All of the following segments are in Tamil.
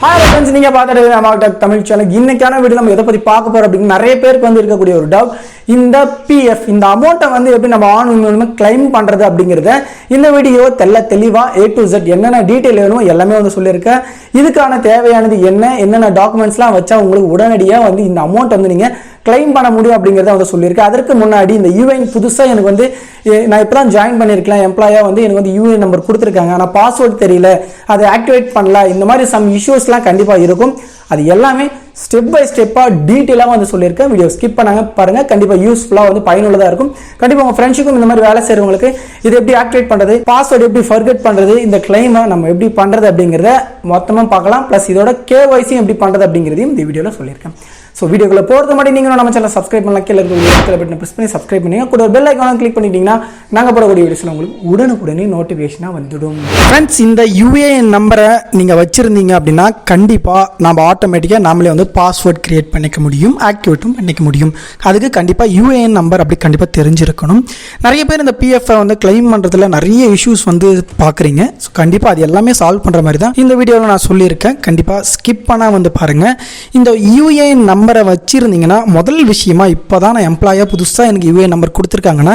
ஹாய் ஃப்ரெண்ட்ஸ், நீங்க பார்த்துட்டு நம்ம தமிழ் சேனல். இன்னைக்கான வீடியோ நம்ம எதை பத்தி பார்க்க போறோம் அப்படின்னு நிறைய பேருக்கு வந்து இருக்கக்கூடிய ஒரு டவுட். இந்த பிஎஃப் இந்த அமௌண்ட்டை வந்து எப்படி நம்ம ஆன்லைன்ல கிளைம் பண்றது அப்படிங்கறத இந்த வீடியோ தெளிவா A to Z என்னென்ன டீடைல் வேணுமோ எல்லாமே வந்து சொல்லியிருக்கேன். இதுக்கான தேவையானது என்னென்ன டாக்குமெண்ட்ஸ்லாம் வச்சா உங்களுக்கு உடனடியாக வந்து இந்த அமௌண்ட் வந்து நீங்க கிளைம் பண்ண முடியும் அப்படிங்கிறத வந்து சொல்லியிருக்கேன். அதற்கு முன்னாடி இந்த யூஏஎன் புதுசாக எனக்கு வந்து நான் இப்போ தான் ஜாயின் பண்ணியிருக்கலாம். எம்ப்ளாயாக வந்து எனக்கு வந்து யூஏஎன் நம்பர் கொடுத்துருக்காங்க, ஆனால் பாஸ்வேர்டு தெரியல, அதை ஆக்டிவேட் பண்ணல, இந்த மாதிரி சம் இஷ்யூஸ்லாம் கண்டிப்பாக இருக்கும். அது எல்லாமே ஸ்டெப் பை ஸ்டெப்பாக டீட்டெயிலாக வந்து சொல்லியிருக்கேன். வீடியோ ஸ்கிப் பண்ணாங்க பாருங்க, கண்டிப்பாக யூஸ்ஃபுல்லாக வந்து பயனுள்ளதாக இருக்கும். கண்டிப்பாக உங்கள் ஃப்ரெண்ட்ஸுக்கும் இந்த மாதிரி வேலை செய்கிறவங்களுக்கு இது எப்படி ஆக்டிவேட் பண்ணுறது, பாஸ்வேர்டு எப்படி ஃபர்கெட் பண்ணுறது, இந்த கிளைமை நம்ம எப்படி பண்ணுறது அப்படிங்கிறத மொத்தமாக பார்க்கலாம். ப்ளஸ் இதோட KYC எப்படி பண்ணுறது அப்படிங்கிறதையும் இந்த வீடியோவில் சொல்லியிருக்கேன். ஸோ வீடியோக்குள்ள போகிறது மாதிரி நீங்கள் நம்ம சேனல் சப்ஸ்கிரைப் பண்ணலாம். கீழே இருக்கிற பட்டனை ப்ரெஸ் பண்ணி சப்ஸ்கிரைப் பண்ணுங்க. கூட ஒரு பெல் ஐக்கானை கிளிக் பண்ணிட்டீங்கன்னா நாங்கள் போடக்கூடிய வீடியோஸில் உங்களுக்கு உடனுக்குடனே நோட்டிஃபிகேஷனாக வந்துடும். ஃப்ரெண்ட்ஸ், இந்த யூஏஎன் நம்பரை நீங்கள் வச்சுருந்தீங்க அப்படின்னா கண்டிப்பாக நம்ம ஆட்டோமேட்டிக்காக நாமளே வந்து பாஸ்வேர்ட் கிரியேட் பண்ணிக்க முடியும், ஆக்டிவேட்டும் பண்ணிக்க முடியும். அதுக்கு கண்டிப்பாக யூஏஎன் நம்பர் அப்படி கண்டிப்பாக தெரிஞ்சிருக்கணும். நிறைய பேர் இந்த பிஎஃப்ஐ வந்து கிளைம் பண்ணுறதுல நிறைய இஷ்யூஸ் வந்து பார்க்குறீங்க. ஸோ கண்டிப்பாக அது எல்லாமே சால்வ் பண்ணுற மாதிரி தான் இந்த வீடியோவில் நான் சொல்லியிருக்கேன். கண்டிப்பாக ஸ்கிப் பண்ணால் வந்து பாருங்கள். இந்த யூஏஎன் நம்பரை வச்சிருந்தீங்கன்னா முதல் விஷயமா இப்போ தான் நான் எம்ப்ளாயாக புதுசாக எனக்கு யூஏஎன் நம்பர் கொடுத்துருக்காங்கன்னா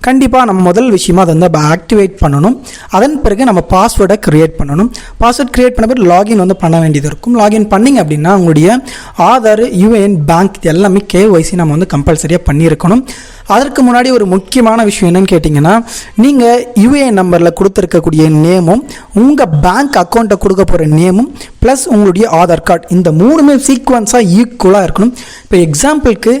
கண்டிப்பாக நம்ம முதல் விஷயமா அதை வந்து ஆக்டிவேட் பண்ணணும். அதன் பிறகு நம்ம பாஸ்வேர்டை கிரியேட் பண்ணணும். பாஸ்வேர்ட் கிரியேட் பண்ண பிறகு லாகின் வந்து பண்ண வேண்டியது இருக்கும். லாகின் பண்ணிங்க அப்படின்னா உங்களுடைய ஆதார், யூஏஎன், பேங்க் இது எல்லாமே KYC நம்ம வந்து கம்பல்சரியாக பண்ணியிருக்கணும். அதற்கு முன்னாடி ஒரு முக்கியமான விஷயம் என்னன்னு கேட்டிங்கன்னா, நீங்கள் யூஏஎன் நம்பரில் கொடுத்துருக்கக்கூடிய நேமும் உங்கள் பேங்க் அக்கௌண்ட்டை கொடுக்க போகிற நேமும் ப்ளஸ் உங்களுடைய ஆதார் கார்டு இந்த மூணுமே சீக்வன்ஸாக ஈக்குவலாக இருக்கணும். இப்போ எக்ஸாம்பிளுக்கு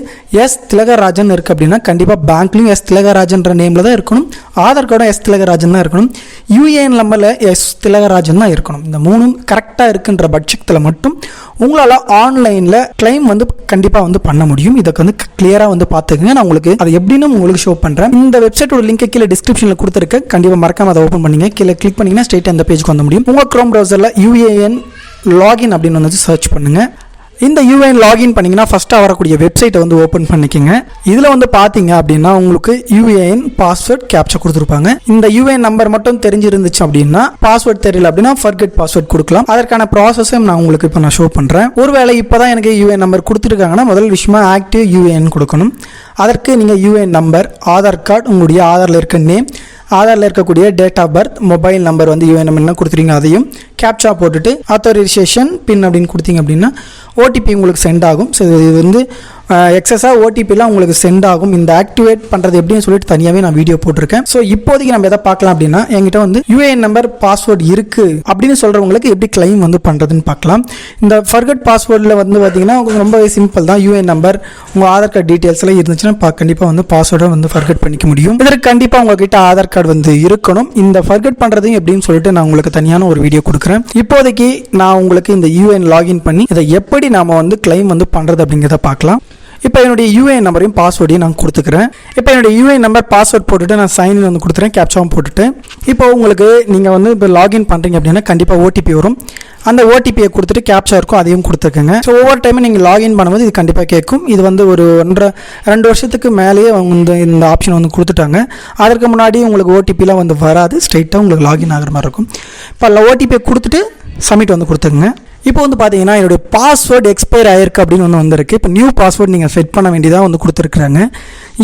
எஸ் திலகராஜன் இருக்குது அப்படின்னா கண்டிப்பாக பேங்க்லையும் எஸ் திலகராஜன்ற நேமில் தான் இருக்கணும், ஆதார் கார்டும் எஸ் திலகராஜன் தான் இருக்கணும், யூஏஎன் நம்பரில் எஸ் திலகராஜன் தான் இருக்கணும். இந்த மூணும் கரெக்டாக இருக்குன்ற பட்சத்தில் மட்டும் உங்களால் ஆன்லைனில் கிளைம் வந்து கண்டிப்பாக வந்து பண்ண முடியும். இதுக்கு வந்து கிளியராக வந்து பார்த்துக்கங்க. நான் உங்களுக்கு அதை எப்படின்னு உங்களுக்கு ஷோ பண்ணுறேன். இந்த வெப்சைட்டோட லிங்க் கீழே டிஸ்கிரிப்ஷனில் கொடுத்துருக்கேன். கண்டிப்பாக மறக்காம அதை ஓப்பன் பண்ணிங்க. கீழே கிளிக் பண்ணிங்கன்னா ஸ்ட்ரெயிட்டாக அந்த பேஜுக்கு வந்த முடியும். உங்கள் க்ரோம் ப்ரௌசரில் யூஏஎன் லாகின் அப்படின்னு வந்து சர்ச் பண்ணுங்கள். இந்த யூஏஎன் லாகின் பண்ணிங்கன்னா ஃபஸ்ட்டாக வரக்கூடிய வெப்சைட்டை வந்து ஓப்பன் பண்ணிக்கோங்க. இதில் வந்து பார்த்தீங்க அப்படின்னா உங்களுக்கு யூஏஎன் பாஸ்வேர்ட் கேப்சா கொடுத்துருப்பாங்க. இந்த யூஏஎன் நம்பர் மட்டும் தெரிஞ்சிருந்துச்சு அப்படின்னா, பாஸ்வேர்ட் தெரியல அப்படின்னா ஃபர்கெட் பாஸ்வேர்ட் கொடுக்கலாம். அதற்கான ப்ராசஸும் நான் உங்களுக்கு இப்போ நான் ஷோ பண்ணுறேன். ஒருவேளை இப்போ தான் எனக்கு யூஏஎன் நம்பர் கொடுத்துருக்காங்கன்னா முதல் விஷயமா ஆக்டிவ் யூஏஎன் கொடுக்கணும். அதற்கு நீங்கள் யூஏஎன் நம்பர், ஆதார் கார்டு, உங்களுடைய ஆதாரில் இருக்க நேம், ஆதாரில் இருக்கக்கூடிய date of birth, mobile number வந்து யூஏஎன் நம்பர் கொடுத்துருங்க, அதையும் கேப்சா போட்டுட்டு ஆத்தரைசேஷன் பின் அப்படின்னு கொடுத்தீங்க அப்படின்னா ஓடிபி உங்களுக்கு சென்ட் ஆகும். ஸோ இது வந்து எக்ஸஸாக ஓடிபிலாம் உங்களுக்கு சென்ட் ஆகும். இந்த ஆக்டிவேட் பண்ணுறது எப்படின்னு சொல்லிட்டு தனியாகவே நான் வீடியோ போட்டிருக்கேன். ஸோ இப்போதைக்கு நம்ம எதை பார்க்கலாம் அப்படின்னா, என்கிட்ட வந்து யூஏஎன் நம்பர் பாஸ்வேர்டு இருக்குது அப்படின்னு சொல்கிறவங்களுக்கு எப்படி கிளைம் வந்து பண்ணுறதுன்னு பார்க்கலாம். இந்த ஃபர்கெட் பாஸ்வேர்டில் வந்து பார்த்தீங்கன்னா ரொம்பவே சிம்பிள் தான். யூஏஎன் நம்பர், உங்கள் ஆதார் கார்டு டீட்டெயில்ஸ் எல்லாம் இருந்துச்சுன்னா கண்டிப்பாக வந்து பாஸ்வேர்டை வந்து ஃபர்கெட் பண்ணிக்க முடியும். இதற்கு கண்டிப்பாக உங்ககிட்ட ஆதார் கார்டு வந்து இருக்கணும். இந்த ஃபர்கெட் பண்ணுறது எப்படின்னு சொல்லிட்டு நான் உங்களுக்கு தனியான ஒரு வீடியோ கொடுக்குறேன். இப்போதைக்கு நான் உங்களுக்கு இந்த யூஏஎன் லாகின் பண்ணி இதை எப்படி நாம வந்து கிளைம் வந்து பண்ணுறது அப்படிங்கிறத பார்க்கலாம். இப்போ என்னுடைய யூஏஎன் நம்பரையும் பாஸ்வேர்டையும் நான் கொடுத்துக்கிறேன். இப்போ என்னுடைய யூஏஎன் நம்பர் பாஸ்வேர்ட் போட்டுட்டு நான் சைன் வந்து கொடுத்துறேன், கேப்சாவும் போட்டுட்டு. இப்போ உங்களுக்கு நீங்கள் வந்து இப்போ லாகின் பண்ணுறீங்க அப்படின்னா கண்டிப்பாக ஓடிபி வரும். அந்த ஓடிபியை கொடுத்துட்டு கேப்சா இருக்கும், அதையும் கொடுத்துருக்குங்க. ஸோ ஒவ்வொரு டைமும் நீங்கள் லாகின் பண்ணும்போது இது கண்டிப்பாக கேட்கும். இது வந்து ஒரு 1.5-2 வருஷத்துக்கு மேலேயே அவங்க இந்த ஆப்ஷன் வந்து கொடுத்துட்டாங்க. அதற்கு முன்னாடி உங்களுக்கு ஓடிபிலாம் வந்து வராது, ஸ்ட்ரைட்டாக உங்களுக்கு லாகின் ஆகிற மாதிரி இருக்கும். இப்போ ஓடிபியை கொடுத்துட்டு சப்மிட் வந்து கொடுத்துருங்க. இப்போ வந்து பார்த்தீங்கன்னா என்னுடைய பாஸ்வேர்டு எக்ஸ்பயர் ஆயிருக்கு அப்படின்னு ஒன்று வந்திருக்கு. இப்போ நியூ பாஸ்வேர்டு நீங்கள் செட் பண்ண வேண்டியதாக வந்து கொடுத்துருக்குறாங்க.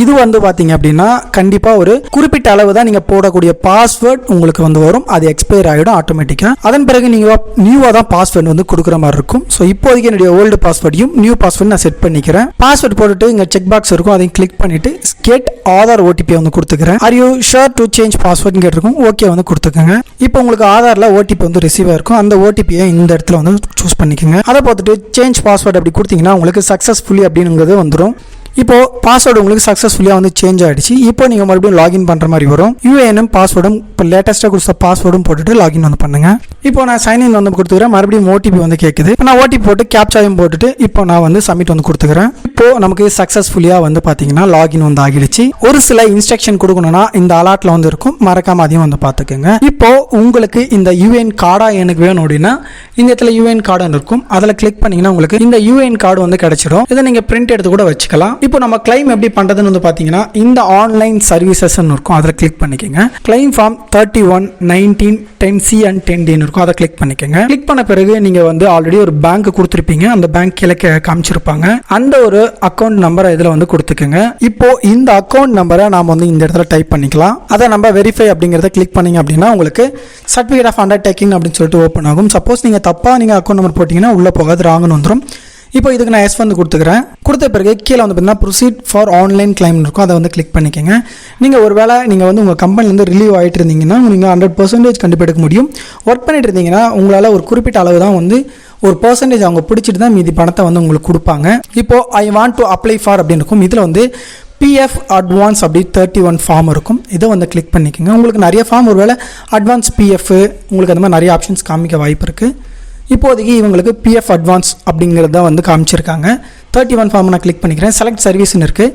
இது வந்து பார்த்தீங்க அப்படின்னா கண்டிப்பாக ஒரு குறிப்பிட்ட அளவு தான் நீங்கள் போடக்கூடிய பாஸ்வேர்டு உங்களுக்கு வந்து வரும். அது எக்ஸ்பயர் ஆகிடும் ஆட்டோமேட்டிக்காக. அதன் பிறகு நீங்கள் நியூவாக தான் பாஸ்வேர்டு வந்து கொடுக்குற மாதிரி இருக்கும். ஸோ இப்போதைக்கு என்னுடைய ஓல்டு பாஸ்வேர்டையும் நியூ பாஸ்வேர்டு நான் செட் பண்ணிக்கிறேன். பாஸ்வேர்டு போட்டுட்டு இங்கே செக் பாக்ஸ் இருக்கும், அதையும் கிளிக் பண்ணிட்டு கெட் ஆதார் ஓடிபி வந்து கொடுத்துக்கிறேன். Are you sure to change பாஸ்வேர்டுன்னு கேட்டிருக்கும், ஓகே வந்து கொடுத்துக்கோங்க. இப்போ உங்களுக்கு ஆதாரில் ஓடிபி வந்து ரிசீவ் ஆயிருக்கும். அந்த ஓடிபியை இந்த இடத்துல வந்து சூஸ் பண்ணிக்கோங்க. அதை பார்த்துட்டு சேஞ்ச் பாஸ்வேர்டு அப்படி கொடுத்தீங்கன்னா உங்களுக்கு சக்ஸஸ்ஃபுல்லி அப்படிங்கிறது வந்துடும். இப்போ பாஸ்வேர்டு உங்களுக்கு சக்ஸஸ்ஃபுல்லியாக வந்து சேஞ்ச் ஆகிடுச்சு. இப்போ நீங்கள் மறுபடியும் லாகின் பண்ணுற மாதிரி வரும். யூஏஎனும் பாஸ்வேர்டும் இப்போ லேட்டஸ்ட்டாக கொடுத்த பாஸ்வேர்டும் போட்டுட்டு லாகின் வந்து பண்ணுங்க. இப்போ நான் சைன்இன் வந்து கொடுத்துக்கிறேன். மறுபடியும் ஓடிபி வந்து கேட்குது. இப்போ நான் ஓடிபி போட்டு கேப்சாயும் போட்டுட்டு இப்போ நான் வந்து சப்மிட் வந்து கொடுத்துக்கிறேன். இப்போ நமக்கு சக்ஸஸ்ஃபுல்லியாக வந்து பார்த்தீங்கன்னா லாகின் வந்து ஆகிடுச்சு. ஒரு சில இன்ஸ்ட்ரக்ஷன் கொடுக்கணும்னா இந்த அலாட்டில் வந்து இருக்கும், மறக்காம அதையும் வந்து பார்த்துக்கோங்க. இப்போ உங்களுக்கு இந்த யூஏஎன் கார்டா எனக்கு வேணும் அப்படின்னா இந்த இடத்துல யூஏஎன் கார்டு இருக்கும், அதில் கிளிக் பண்ணீங்கன்னா உங்களுக்கு இந்த யூஏஎன் கார்டு வந்து கிடைச்சிடும். இதை நீங்கள் பிரிண்ட் எடுத்து கூட வச்சுக்கலாம். இப்போ நம்ம கிளைம் எப்படி பண்ணுறதுன்னு வந்து பார்த்தீங்கன்னா இந்த ஆன்லைன் சர்வீசஸ்ன்னு இருக்கும், அதில் கிளிக் பண்ணிக்கோங்க. Claim form 31, 19, 10C and 10D இருக்கும், அதை கிளிக் பண்ணிக்கோங்க. கிளிக் பண்ண பிறகு நீங்கள் வந்து ஆல்ரெடி ஒரு பேங்க் கொடுத்துருப்பீங்க, அந்த பேங்க் கீழே காமிச்சிருப்பாங்க. அந்த ஒரு அக்கௌண்ட் நம்பரை இதில் வந்து கொடுத்துக்கோங்க. இப்போ இந்த அக்கௌண்ட் நம்பரை நாம் வந்து இந்த இடத்துல டைப் பண்ணிக்கலாம். அதை நம்ம வெரிஃபை அப்படிங்கிறத கிளிக் பண்ணிங்க அப்படின்னா உங்களுக்கு சர்டிஃபிகேட் ஆஃப் அண்டர்டேக்கிங் அப்படின்னு சொல்லிட்டு ஓப்பன் ஆகும். சப்போஸ் நீங்கள் தப்பாக நீங்கள் அக்கௌண்ட் நம்பர் போட்டிங்கன்னா உள்ளே போகாது, ராங்குன்னு வந்துடும். இப்போ இதுக்கு நான் எஸ் வந்து கொடுத்துக்கிறேன். கொடுத்த பிறகு கீழே வந்து பார்த்தீங்கன்னா ப்ரொசீட் ஃபார் ஆன்லைன் கிளைம் இருக்கும், அதை வந்து கிளிக் பண்ணிக்கோங்க. நீங்கள் ஒரு வேளை நீங்கள் வந்து உங்கள் கம்பெனிலேருந்து ரிலீவ் ஆகிட்டு இருந்தீங்கன்னா நீங்கள் 100% கண்டிப்பாக எடுக்க முடியும். ஒர்க் பண்ணிட்டு இருந்தீங்கன்னா உங்களால் ஒரு குறிப்பிட்ட அளவு தான் வந்து ஒரு பர்சன்டேஜ் அவங்க பிடிச்சிட்டு தான் மீதி பணத்தை வந்து உங்களுக்கு கொடுப்பாங்க. இப்போ I want to apply for அப்படின்னு இருக்கும். இதில் வந்து பிஎஃப் அட்வான்ஸ் அப்படி 31 ஃபார்ம் இருக்கும், இதை வந்து கிளிக் பண்ணிக்கோங்க. உங்களுக்கு நிறைய ஃபார்ம் ஒரு வேளை அட்வான்ஸ் பிஎஃப் உங்களுக்கு அந்த மாதிரி நிறைய ஆப்ஷன்ஸ் காமிக்க வாய்ப்பு இருக்குது. இப்போதைக்கு இவங்களுக்கு பிஎஃப் அட்வான்ஸ் அப்படிங்கிறத வந்து காமிச்சிருக்காங்க. 31 ஃபார்ம் நான் கிளிக் பண்ணிக்கிறேன். செலக்ட் சர்வீஸ்னு இருக்குது.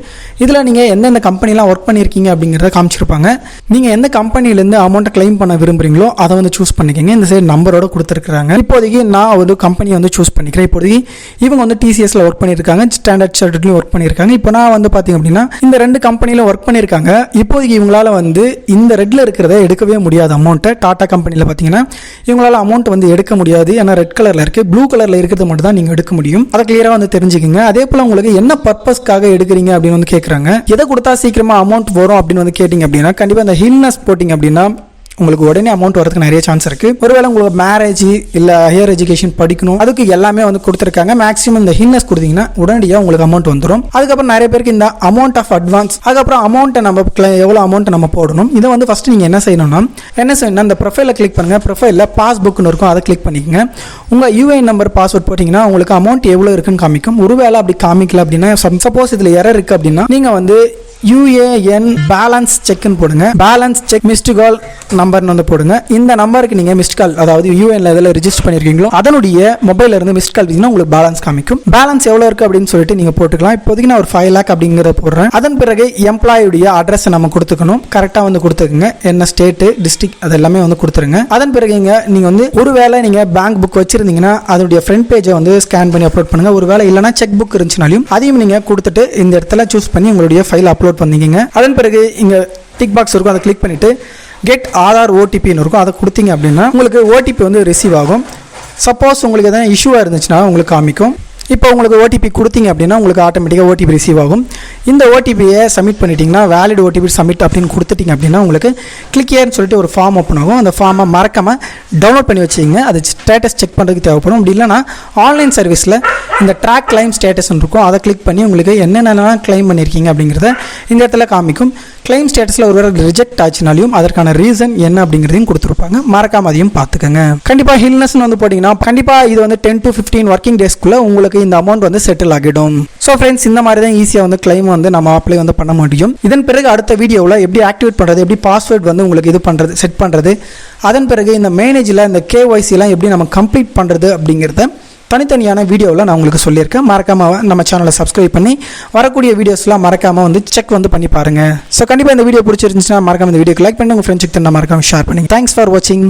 இதில் நீங்கள் எந்தெந்த கம்பெனிலாம் ஒர்க் பண்ணியிருக்கீங்க அப்படிங்கிறத காமிச்சிருப்பாங்க. நீங்கள் எந்த கம்பெனிலேருந்து அமௌண்ட்டை கிளைம் பண்ண விரும்புகிறீங்களோ அதை வந்து சூஸ் பண்ணிக்கோங்க. இந்த சைடு நம்பரோட கொடுத்துருக்காங்க. இப்போதைக்கு நான் ஒரு கம்பெனியை வந்து சூஸ் பண்ணிக்கிறேன். இப்போதைக்கு இவங்க வந்து டிசிஎஸ்ல ஒர்க் பண்ணியிருக்காங்க, ஸ்டாண்டர்ட் சார்ட்டர்ட்லையும் ஒர்க் பண்ணியிருக்காங்க. இப்போ நான் வந்து பார்த்தீங்க அப்படின்னா இந்த 2 கம்பெனியில் ஒர்க் பண்ணியிருக்காங்க. இப்போதைக்கு இவங்களால வந்து இந்த ரெட்டில் இருக்கிறத எடுக்கவே முடியாது அமௌண்ட்டை. டாடா கம்பெனியில் பார்த்தீங்கன்னா இவங்களால அமௌண்ட் வந்து எடுக்க முடியாது, ஏன்னா ரெட் கலரில் இருக்குது. ப்ளூ கலரில் இருக்கிறது மட்டும் தான் நீங்கள் எடுக்க முடியும். அதை கிளியராக வந்து தெரிஞ்சுக்கோங்க. அதே போல் உங்களுக்கு என்ன பர்பஸ்க்காக எடுக்கிறீங்க அப்படின்னு வந்து கேட்குறாங்க. எதை கொடுத்தா சீக்கிரமா அமௌண்ட் வரும் அப்படின்னு வந்து கேட்டிங்க அப்படின்னா கண்டிப்பாக இந்த ஹில்னஸ் போட்டிங்க அப்படின்னா உங்களுக்கு உடனே அமௌண்ட் வரதுக்கு நிறைய சான்ஸ் இருக்கு. ஒருவேளை உங்களுக்கு மேரேஜ் இல்ல ஹையர் எஜுகேஷன் படிக்கணும் அதுக்கு எல்லாமே வந்து கொடுத்துருக்காங்க. மேக்ஸிமம் இந்த ஹில்னஸ் கொடுத்தீங்கன்னா உடனடியாக உங்களுக்கு அமௌண்ட் வந்துடும். அதுக்கப்புறம் நிறைய பேருக்கு இந்த அமௌண்ட் ஆஃப் அட்வான்ஸ், அதுக்கப்புறம் அமௌண்ட்டை நம்ம எவ்வளோ அமௌண்ட் நம்ம போடணும், இதை வந்து ஃபர்ஸ்ட் நீங்க என்ன செய்யணும்னா இந்த ப்ரொஃபைல கிளிக் பண்ணுங்க. ப்ரொஃபைல பாஸ்புக்னு இருக்கும், அதை கிளிக் பண்ணிக்கங்க. உங்க யூஏஎன் நம்பர் பாஸ்வேர்ட் போட்டீங்கன்னா உங்களுக்கு அமௌண்ட் எவ்வளோ இருக்குன்னு காமிக்கும். ஒருவேளை அப்படி காமிக்கல அப்படின்னா சப்போஸ் இதுல எரர் இருக்கு அப்படின்னா நீங்க வந்து யூஏஎன் பேலன்ஸ் செக்னு போடுங்க. பேலன்ஸ் செக் மிஸ்டு கால் நம்பர்னு வந்து போடுங்க. இந்த நம்பருக்கு நீங்க மிஸ்டு கால், அதாவது யூஏஎன்ல எதில் ரெஜிஸ்டர் பண்ணிருக்கீங்களோ அதனுடைய மொபைல்ல இருந்து மிஸ்டு கால் வீசினா உங்களுக்கு பேலன்ஸ் காமிக்கும். பேலன்ஸ் எவ்வளவு இருக்கு அப்படின்னு சொல்லிட்டு நீங்க போட்டுக்கலாம். இப்போதைக்கு நான் ஒரு 5 lakh அப்படிங்கிறத போடுறேன். அதன் பிறகு எம்ப்ளாயுடைய அட்ரஸ் நம்ம கொடுத்துக்கணும். கரெக்டா வந்து கொடுத்துக்கங்க. என்ன ஸ்டேட், டிஸ்ட்ரிக்ட் அது எல்லாமே வந்து கொடுத்துருங்க. அதன் பிறகு நீங்க வந்து ஒருவேளை நீங்க பேங்க் புக் வச்சிருந்தீங்கன்னா அதனுடைய ஃப்ரண்ட் பேஜை வந்து ஸ்கேன் பண்ணி அப்லோட் பண்ணுங்க. ஒருவேளை இல்லைன்னா செக் புக் இருந்துச்சுனாலும் அதையும் நீங்க கொடுத்துட்டு இந்த இடத்துல சூஸ் பண்ணி உங்களுடைய ஃபைல் அப்லோட் பண்ணிக்கங்க. அதன் பிறகு இங்க டிக் பாக்ஸ் இருக்கும், அதை கிளிக் பண்ணிட்டு கெட் ஆதார் ஓடிபின்னு இருக்கும், அதை கொடுத்தீங்க அப்படின்னா உங்களுக்கு ஓடிபி வந்து ரிசீவ் ஆகும். சப்போஸ் உங்களுக்கு எதாவது இஷ்யூவாக இருந்துச்சுன்னா உங்களுக்கு காமிக்கும். இப்போ உங்களுக்கு ஓடிபி கொடுத்தீங்க அப்படின்னா உங்களுக்கு ஆட்டோமேட்டிக்காக ஓடிபி ரிசீவ் ஆகும். இந்த ஓடிபியை சப்மிட் பண்ணிட்டீங்கன்னா வேலிட் ஓடிபி சப்மிட் அப்படின்னு கொடுத்துட்டீங்க அப்படின்னா உங்களுக்கு கிளிக் ஹியர்னு சொல்லிட்டு ஒரு ஃபார்ம் ஓப்பன் ஆகும். அந்த ஃபார்மை மறக்காம டவுன்லோட் பண்ணி வச்சுங்க. அது ஸ்டேட்டஸ் செக் பண்ணுறதுக்கு தேவைப்படும். அப்படி இல்லைனா ஆன்லைன் சர்வீஸில் இந்த ட்ராக் கிளைம் ஸ்டேட்டஸ் இருக்கும், அதை கிளிக் பண்ணி உங்களுக்கு என்னென்னலாம் கிளைம் பண்ணியிருக்கீங்க அப்படிங்கிறத இந்த இடத்துல காமிக்கும். கிளைம் ஸ்டேட்டஸில் ஒரு ரிஜெக்ட் ஆச்சுனாலையும் அதற்கான ரீசன் என்ன அப்படிங்கிறதையும் கொடுத்துருப்பாங்க. மறக்காம அதையும் பார்த்துக்கங்க. கண்டிப்பாக ஹில்னஸ்னு வந்து போட்டிங்கன்னா கண்டிப்பாக இது வந்து 10 to 15 ஒர்க்கிங் டேஸ்க்குள்ளே உங்களுக்கு இந்த அமௌண்ட் வந்து செட்டில் ஆகிடும். ஸோ ஃப்ரெண்ட்ஸ், இந்த மாதிரி தான் ஈஸியாக வந்து கிளைம் வந்து நம்ம அப்ளை வந்து பண்ண முடியும். இதன் பிறகு அடுத்த வீடியோவில் எப்படி ஆக்டிவேட் பண்ணுறது, எப்படி பாஸ்வேர்ட் வந்து உங்களுக்கு இது பண்ணுறது, செட் பண்ணுறது, அதன் பிறகு இந்த மேனேஜில் இந்த கேஒய்சிலாம் எப்படி நம்ம கம்ப்ளீட் பண்ணுறது அப்படிங்கிறத தனித்தனியான வீடியோவில் நான் உங்களுக்கு சொல்லியிருக்கேன். மறக்காமல் நம்ம சேனலை சப்ஸ்கிரைப் பண்ணி வரக்கூடிய வீடியோஸ்லாம் மறக்காமல் வந்து செக் வந்து பண்ணி பாருங்கள். ஸோ கண்டிப்பாக இந்த வீடியோ பிடிச்சிருந்துச்சுன்னா மறக்காம இந்த வீடியோக்கு லைக் பண்ணி உங்கள் ஃப்ரெண்ட்ஸுக்கு மறக்காம ஷேர் பண்ணுங்க. தேங்க்ஸ் ஃபார் வாட்சிங்.